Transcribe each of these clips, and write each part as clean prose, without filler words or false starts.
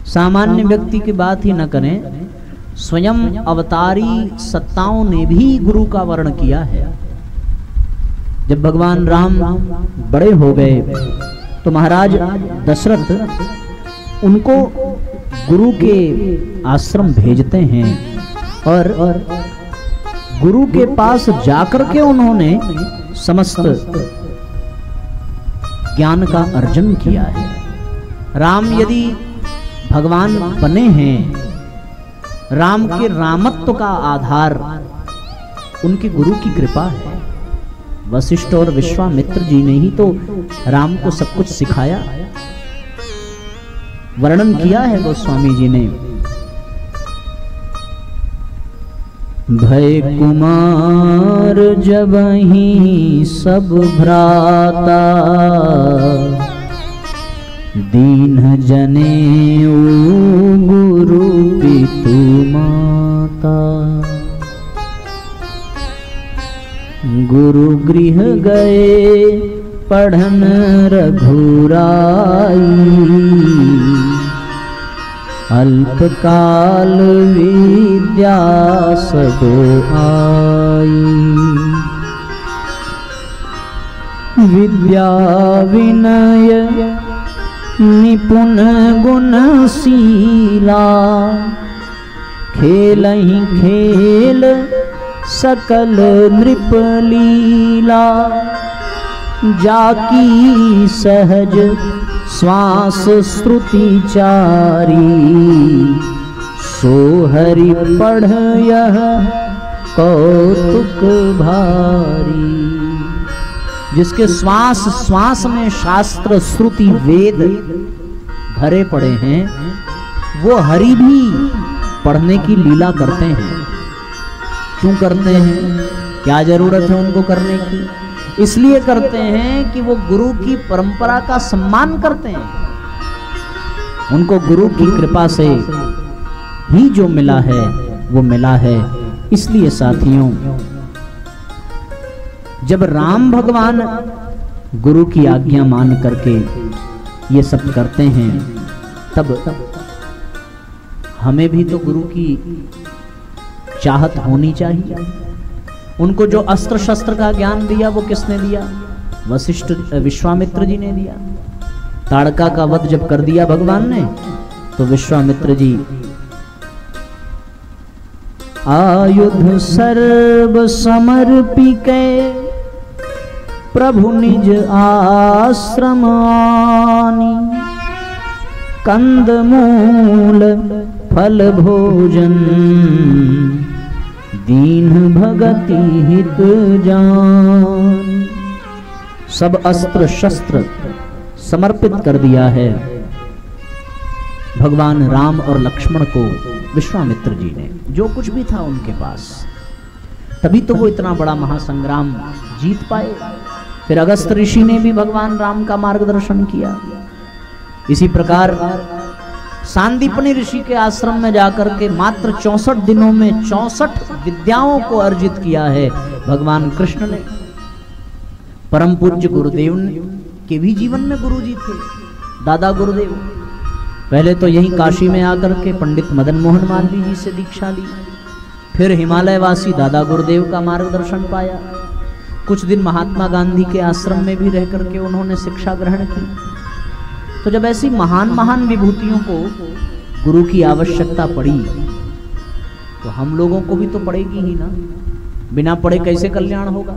सामान्य व्यक्ति की बात ही न करें, स्वयं अवतारी सत्ताओं ने भी गुरु का वर्ण किया है। जब भगवान राम बड़े हो गए तो महाराज दशरथ उनको गुरु के आश्रम भेजते हैं और गुरु के पास जाकर के उन्होंने समस्त ज्ञान का अर्जन किया है। राम यदि भगवान बने हैं, राम के रामत्व का आधार उनके गुरु की कृपा है। वशिष्ठ और विश्वामित्र जी ने ही तो राम को सब कुछ सिखाया, वर्णन किया है गोस्वामी जी ने। भय कुमार जबहि सब भ्राता, दीन जनेऊ गुरु पितु माता। गुरु गृह गए पढ़न रघुराई, अल्पकाल विद्या सब आई। विद्या विनय निपुण गुणशीला, खेलहि खेल सकल नृपलीला। जाकी सहज श्वास श्रुति चारी, सो हरि पढ़ यह कौतुक भारी। जिसके श्वास श्वास में शास्त्र श्रुति वेद भरे पड़े हैं, वो हरि भी पढ़ने की लीला करते हैं। क्यों करते हैं? क्या जरूरत है उनको करने की? इसलिए करते हैं कि वो गुरु की परंपरा का सम्मान करते हैं। उनको गुरु की कृपा से ही जो मिला है वो मिला है। इसलिए साथियों, जब राम भगवान गुरु की आज्ञा मान करके ये सब करते हैं, तब हमें भी तो गुरु की चाहत होनी चाहिए। उनको जो अस्त्र शस्त्र का ज्ञान दिया वो किसने दिया? वशिष्ठ विश्वामित्र जी ने दिया। ताड़का का वध जब कर दिया भगवान ने, तो विश्वामित्र जी आयुध सर्व समर्पिके, प्रभु निज आश्रम आनी। कंद मूल फल भोजन, दीन भगति हित जान। सब अस्त्र शस्त्र समर्पित कर दिया है भगवान राम और लक्ष्मण को विश्वामित्र जी ने, जो कुछ भी था उनके पास। तभी तो वो इतना बड़ा महासंग्राम जीत पाए। फिर अगस्त ऋषि ने भी भगवान राम का मार्गदर्शन किया। इसी प्रकार सांदीपनि ऋषि के आश्रम में जाकर के मात्र 64 दिनों में 64 विद्याओं को अर्जित किया है भगवान कृष्ण ने। परम पूज्य गुरुदेव के भी जीवन में गुरु जी थे, दादा गुरुदेव। पहले तो यही काशी में आकर के पंडित मदन मोहन मालवीय जी से दीक्षा ली, फिर हिमालय वासी दादा गुरुदेव का मार्गदर्शन पाया। कुछ दिन महात्मा गांधी के आश्रम में भी रह करके उन्होंने शिक्षा ग्रहण की। तो जब ऐसी महान महान विभूतियों को गुरु की आवश्यकता पड़ी, तो हम लोगों को भी तो पड़ेगी ही ना। बिना पढ़े कैसे कल्याण होगा?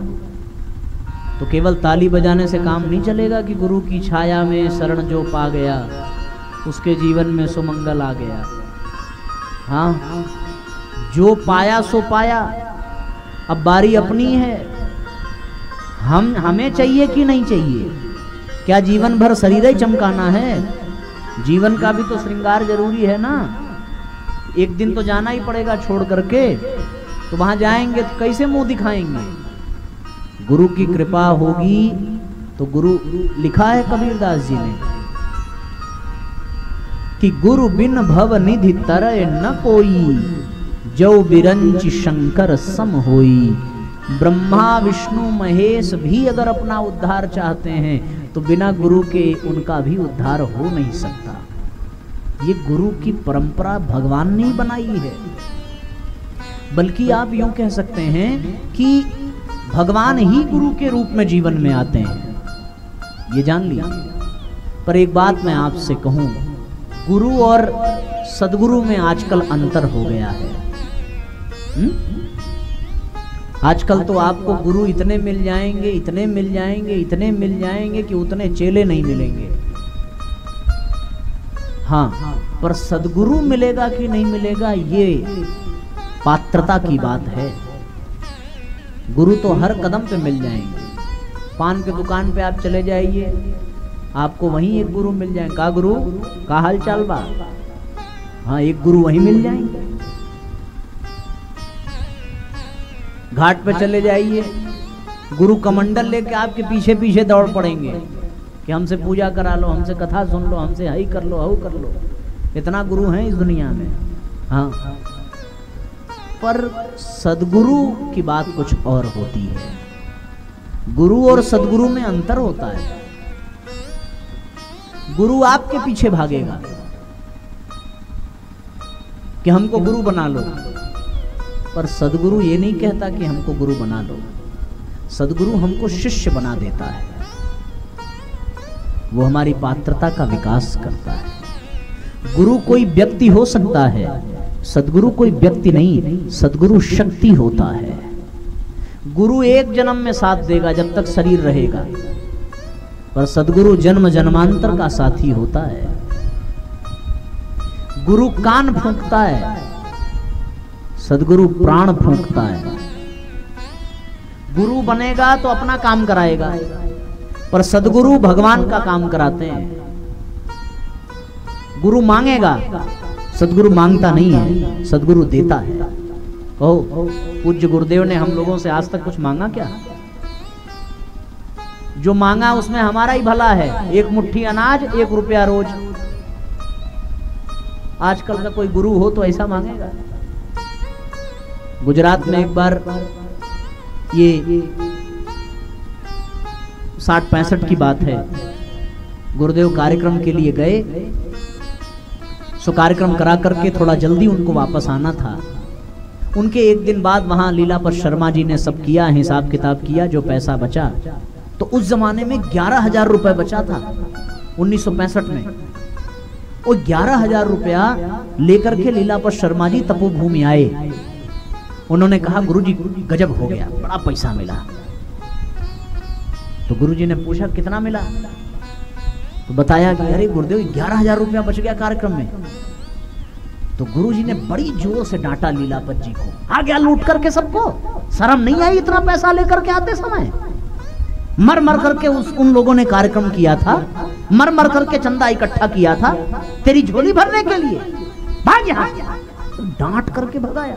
तो केवल ताली बजाने से काम नहीं चलेगा कि गुरु की छाया में शरण जो पा गया उसके जीवन में सुमंगल आ गया। हाँ, जो पाया सो पाया, अब बारी अपनी है। हमें चाहिए कि नहीं चाहिए? क्या जीवन भर शरीर ही चमकाना है? जीवन का भी तो श्रृंगार जरूरी है ना। एक दिन तो जाना ही पड़ेगा छोड़ करके, तो वहां जाएंगे तो कैसे मुंह दिखाएंगे? गुरु की कृपा होगी तो गुरु, लिखा है कबीरदास जी ने कि गुरु बिन भव निधि तरय न कोई, जो बिरंच शंकर सम होई। ब्रह्मा विष्णु महेश भी अगर अपना उद्धार चाहते हैं तो बिना गुरु के उनका भी उद्धार हो नहीं सकता। ये गुरु की परंपरा भगवान ने ही बनाई है, बल्कि आप यूं कह सकते हैं कि भगवान ही गुरु के रूप में जीवन में आते हैं, ये जान लिया। पर एक बात मैं आपसे कहूं, गुरु और सदगुरु में आजकल अंतर हो गया है। आजकल तो आपको गुरु इतने मिल जाएंगे, इतने मिल जाएंगे, इतने मिल जाएंगे कि उतने चेले नहीं मिलेंगे। हाँ, पर सदगुरु मिलेगा कि नहीं मिलेगा ये पात्रता की बात है। गुरु तो हर कदम पे मिल जाएंगे। पान की दुकान पे आप चले जाइए, आपको वहीं एक गुरु मिल जाएंगे। का गुरु का हाल चाल बा? हाँ, एक गुरु वहीं मिल जाएंगे। घाट पे चले जाइए, गुरु कमंडल लेके आपके पीछे पीछे दौड़ पड़ेंगे कि हमसे पूजा करा लो, हमसे कथा सुन लो, हमसे हई कर लो, हऊ कर लो। इतना गुरु है इस दुनिया में। हाँ, पर सदगुरु की बात कुछ और होती है। गुरु और सदगुरु में अंतर होता है। गुरु आपके पीछे भागेगा कि हमको गुरु बना लो, पर सदगुरु ये नहीं कहता कि हमको गुरु बना लो। सदगुरु हमको शिष्य बना देता है, वो हमारी पात्रता का विकास करता है। गुरु कोई व्यक्ति हो सकता है, सदगुरु कोई व्यक्ति नहीं, सदगुरु शक्ति होता है। गुरु एक जन्म में साथ देगा जब तक शरीर रहेगा, पर सदगुरु जन्म जन्मांतर का साथी होता है। गुरु कान फूंकता है, सदगुरु प्राण फूंकता है। गुरु बनेगा तो अपना काम कराएगा, पर सदगुरु भगवान का काम कराते हैं। गुरु मांगेगा, सदगुरु मांगता नहीं है, सदगुरु देता है। कहो, पूज्य गुरुदेव ने हम लोगों से आज तक कुछ मांगा क्या? जो मांगा उसमें हमारा ही भला है। एक मुट्ठी अनाज, 1 रुपया रोज। आजकल का कोई गुरु हो तो ऐसा मांगेगा? गुजरात में एक बार ये 60-65 की बात है, गुरुदेव कार्यक्रम के लिए गए। सो कार्यक्रम करा करके थोड़ा जल्दी उनको वापस आना था। उनके एक दिन बाद वहां लीलापत शर्मा जी ने सब किया, हिसाब किताब किया। जो पैसा बचा, तो उस जमाने में 11,000 रुपए बचा था 1965 में। वो 11,000 रुपया लेकर के लीलापत शर्मा जी तपोभूमि आए। उन्होंने कहा, गुरुजी गजब हो गया, बड़ा पैसा मिला। तो गुरुजी ने पूछा कितना मिला? तो बताया कि अरे गुरुदेव 11,000 रुपया बच गया कार्यक्रम में। तो गुरुजी ने बड़ी जोर से डांटा लीलापत जी को। आ गया लूट करके सबको, शर्म नहीं आई इतना पैसा लेकर के आते समय? मर मर करके उन लोगों ने कार्यक्रम किया था, मर मर करके चंदा इकट्ठा किया था तेरी झोली भरने के लिए, भाग यहां। डांट करके भगाया।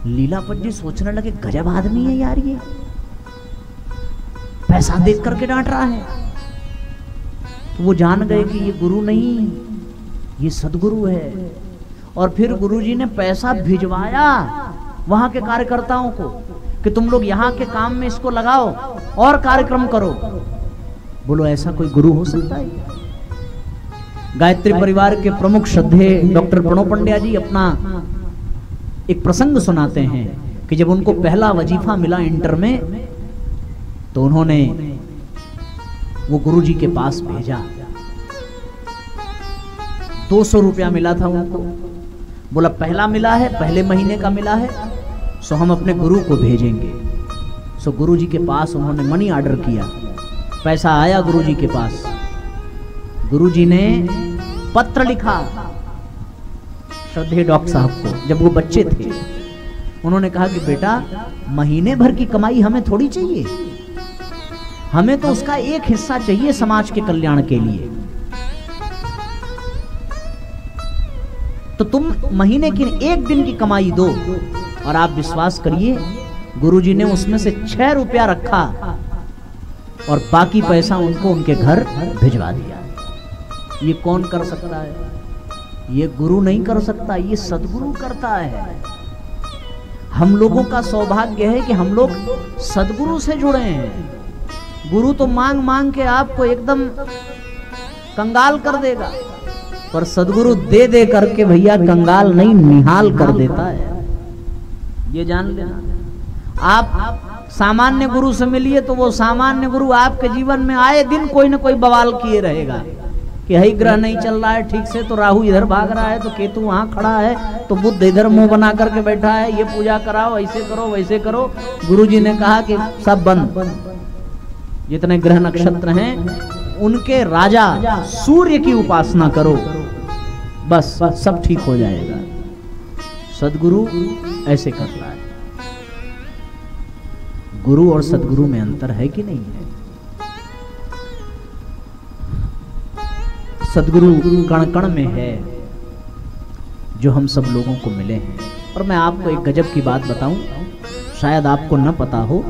लीलापत जी सोचने लगे, गजब आदमी है यार, ये पैसा देख करके डांट रहा है। तो वो जान गए कि ये गुरु नहीं, ये सदगुरु है। और फिर गुरुजी ने पैसा भिजवाया वहां के कार्यकर्ताओं को कि तुम लोग यहाँ के काम में इसको लगाओ और कार्यक्रम करो। बोलो, ऐसा कोई गुरु हो सकता है? गायत्री परिवार के प्रमुख श्रद्धेय डॉक्टर प्रणव पंड्या जी अपना एक प्रसंग सुनाते हैं कि जब उनको पहला वजीफा मिला इंटर में, तो उन्होंने वो गुरुजी के पास भेजा। 200 रुपया मिला था उनको। बोला, पहला मिला है, पहले महीने का मिला है, सो हम अपने गुरु को भेजेंगे। सो गुरुजी के पास उन्होंने मनी ऑर्डर किया। पैसा आया गुरुजी के पास। गुरुजी ने पत्र लिखा श्रद्धेय डॉक्टर साहब को। जब वो बच्चे थे, उन्होंने कहा कि बेटा, महीने भर की कमाई हमें थोड़ी चाहिए, हमें तो उसका एक हिस्सा चाहिए समाज के कल्याण के लिए। तो तुम महीने की 1 दिन की कमाई दो। और आप विश्वास करिए, गुरुजी ने उसमें से 6 रुपया रखा और बाकी पैसा उनको उनके घर भिजवा दिया। ये कौन कर सकता है? ये गुरु नहीं कर सकता, ये सदगुरु करता है। हम लोगों का सौभाग्य है कि हम लोग सदगुरु से जुड़े हैं। गुरु तो मांग मांग के आपको एकदम कंगाल कर देगा, पर सदगुरु दे दे करके भैया कंगाल नहीं निहाल कर देता है, ये जान लेना। आप सामान्य गुरु से मिलिए तो वो सामान्य गुरु आपके जीवन में आए दिन कोई ना कोई बवाल किए रहेगा कि हई ग्रह नहीं चल रहा है ठीक से, तो राहु इधर भाग रहा है, तो केतु वहां खड़ा है, तो बुध इधर मुंह बना करके बैठा है, ये पूजा कराओ, ऐसे करो वैसे करो। गुरुजी ने कहा कि सब बंद, जितने ग्रह नक्षत्र हैं उनके राजा सूर्य की उपासना करो, बस सब ठीक हो जाएगा। सदगुरु ऐसे करता है। गुरु और सदगुरु में अंतर है कि नहीं है? सदगुरु कण कण में है जो हम सब लोगों को मिले हैं। और मैं आपको एक गजब की बात बताऊं, शायद आपको न पता हो,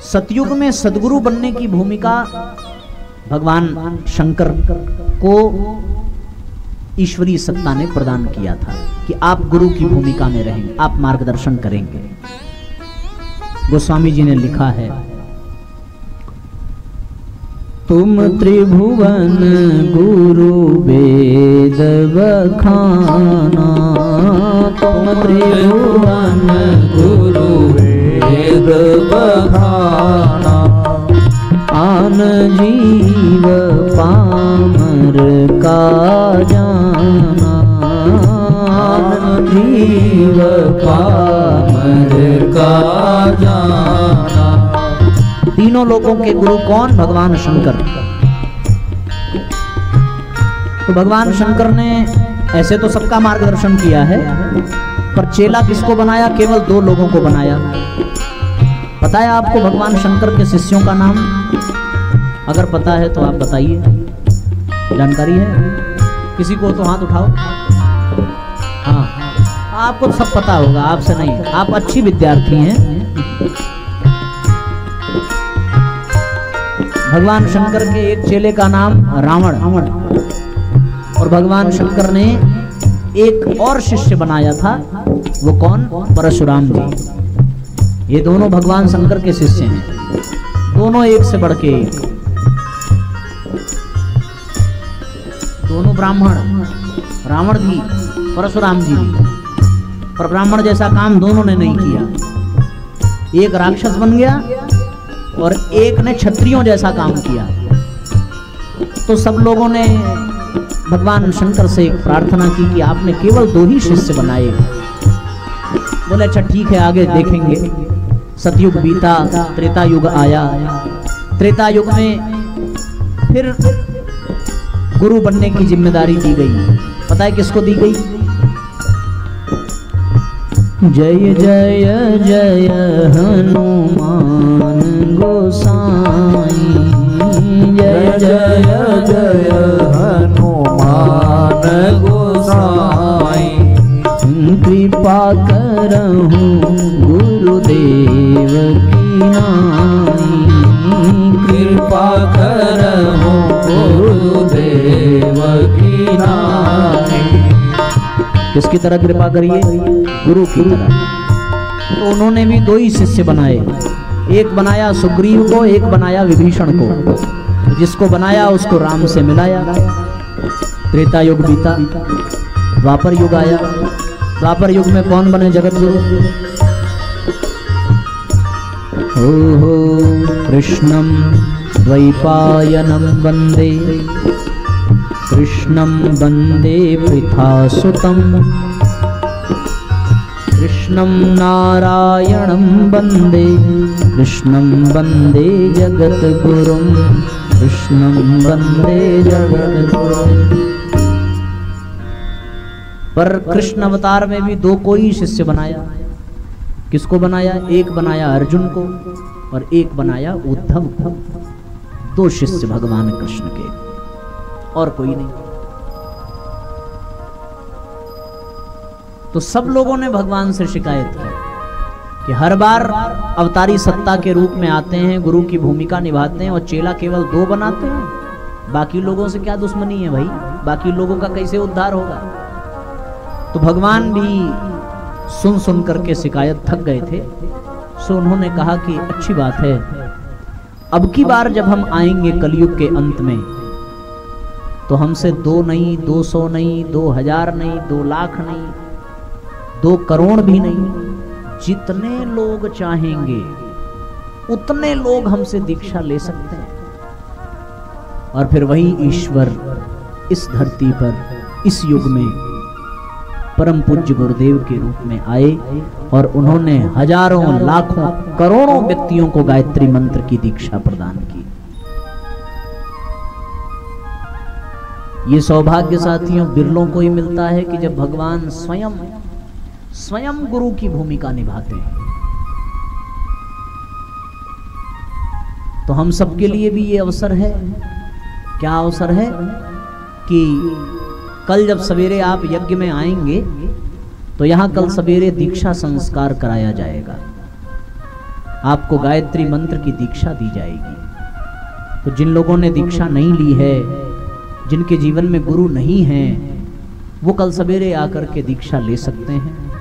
सतयुग में सदगुरु बनने की भूमिका भगवान शंकर को ईश्वरीय सत्ता ने प्रदान किया था कि आप गुरु की भूमिका में रहेंगे, आप मार्गदर्शन करेंगे। गोस्वामी जी ने लिखा है, तुम त्रिभुवन गुरु वेद बखाना, तुम त्रिभुवन गुरु वेद बखाना, आन जीव पामर का जाना, आन जीव पामर का जाना। तीनों लोगों के गुरु कौन? भगवान शंकर। तो भगवान शंकर ने ऐसे तो सबका मार्गदर्शन किया है, पर चेला किसको बनाया? केवल 2 लोगों को बनाया। पता है आपको भगवान शंकर के शिष्यों का नाम? अगर पता है तो आप बताइए, जानकारी है? किसी को तो हाथ उठाओ। हाँ, आपको सब पता होगा, आपसे नहीं, आप अच्छी विद्यार्थी हैं। भगवान शंकर के एक चेले का नाम रावण, और भगवान शंकर ने एक और शिष्य बनाया था, वो कौन? परशुराम जी। ये दोनों भगवान शंकर के शिष्य हैं, दोनों एक से बढ़ के एक, दोनों ब्राह्मण, रावण भी परशुराम जी भी। पर ब्राह्मण जैसा काम दोनों ने नहीं किया, एक राक्षस बन गया और एक ने क्षत्रियों जैसा काम किया। तो सब लोगों ने भगवान शंकर से एक प्रार्थना की कि आपने केवल 2 ही शिष्य बनाए। बोले अच्छा ठीक है, आगे देखेंगे। सतयुग बीता, त्रेता युग आया। त्रेता युग में फिर गुरु बनने की जिम्मेदारी दी गई। पता है किसको दी गई? जय जय जय हनुमान गोसाई, जय जय जय हनुमान गोसाई, कृपा करहु गुरुदेव की नाई, कृपा करहु गुरुदेव की नाई। किसकी तरह कृपा करिए? गुरु की तरह। तो उन्होंने भी 2 ही शिष्य बनाए, एक बनाया सुग्रीव को, एक बनाया विभीषण को। जिसको बनाया उसको राम से मिलाया। त्रेता युग बीता, द्वापर युग आया। द्वापर युग में कौन बने? जगत गुरु। हो कृष्णं द्वैपायनं वंदे, कृष्णं वंदे पृथासुतं, कृष्णं नारायणं वंदे, कृष्णं वंदे जगद्गुरुं, कृष्णं वंदे जगद्गुरुं। पर कृष्ण अवतार में भी 2 को ही शिष्य बनाया। किसको बनाया? एक बनाया अर्जुन को और एक बनाया उद्धव को। 2 शिष्य भगवान कृष्ण के, और कोई नहीं। तो सब लोगों ने भगवान से शिकायत की कि हर बार अवतारी सत्ता के रूप में आते हैं, गुरु की भूमिका निभाते हैं, और चेला केवल 2 बनाते हैं। बाकी लोगों से क्या दुश्मनी है भाई? बाकी लोगों का कैसे उद्धार होगा? तो भगवान भी सुन सुन करके शिकायत थक गए थे। सो उन्होंने कहा कि अच्छी बात है, अब की बार जब हम आएंगे कलयुग के अंत में, तो हमसे 2 नहीं, 200 नहीं, 2000 नहीं, 2 लाख नहीं, 2 करोड़ भी नहीं, जितने लोग चाहेंगे उतने लोग हमसे दीक्षा ले सकते हैं। और फिर वही ईश्वर इस धरती पर इस युग में परम पूज्य गुरुदेव के रूप में आए और उन्होंने हजारों, लाखों, करोड़ों व्यक्तियों को गायत्री मंत्र की दीक्षा प्रदान की। ये सौभाग्य साथियों बिरलों को ही मिलता है कि जब भगवान स्वयं गुरु की भूमिका निभाते हैं। तो हम सबके लिए भी ये अवसर है। क्या अवसर है कि कल जब सवेरे आप यज्ञ में आएंगे तो यहाँ कल सवेरे दीक्षा संस्कार कराया जाएगा। आपको गायत्री मंत्र की दीक्षा दी जाएगी। तो जिन लोगों ने दीक्षा नहीं ली है, जिनके जीवन में गुरु नहीं है, वो कल सवेरे आकर के दीक्षा ले सकते हैं।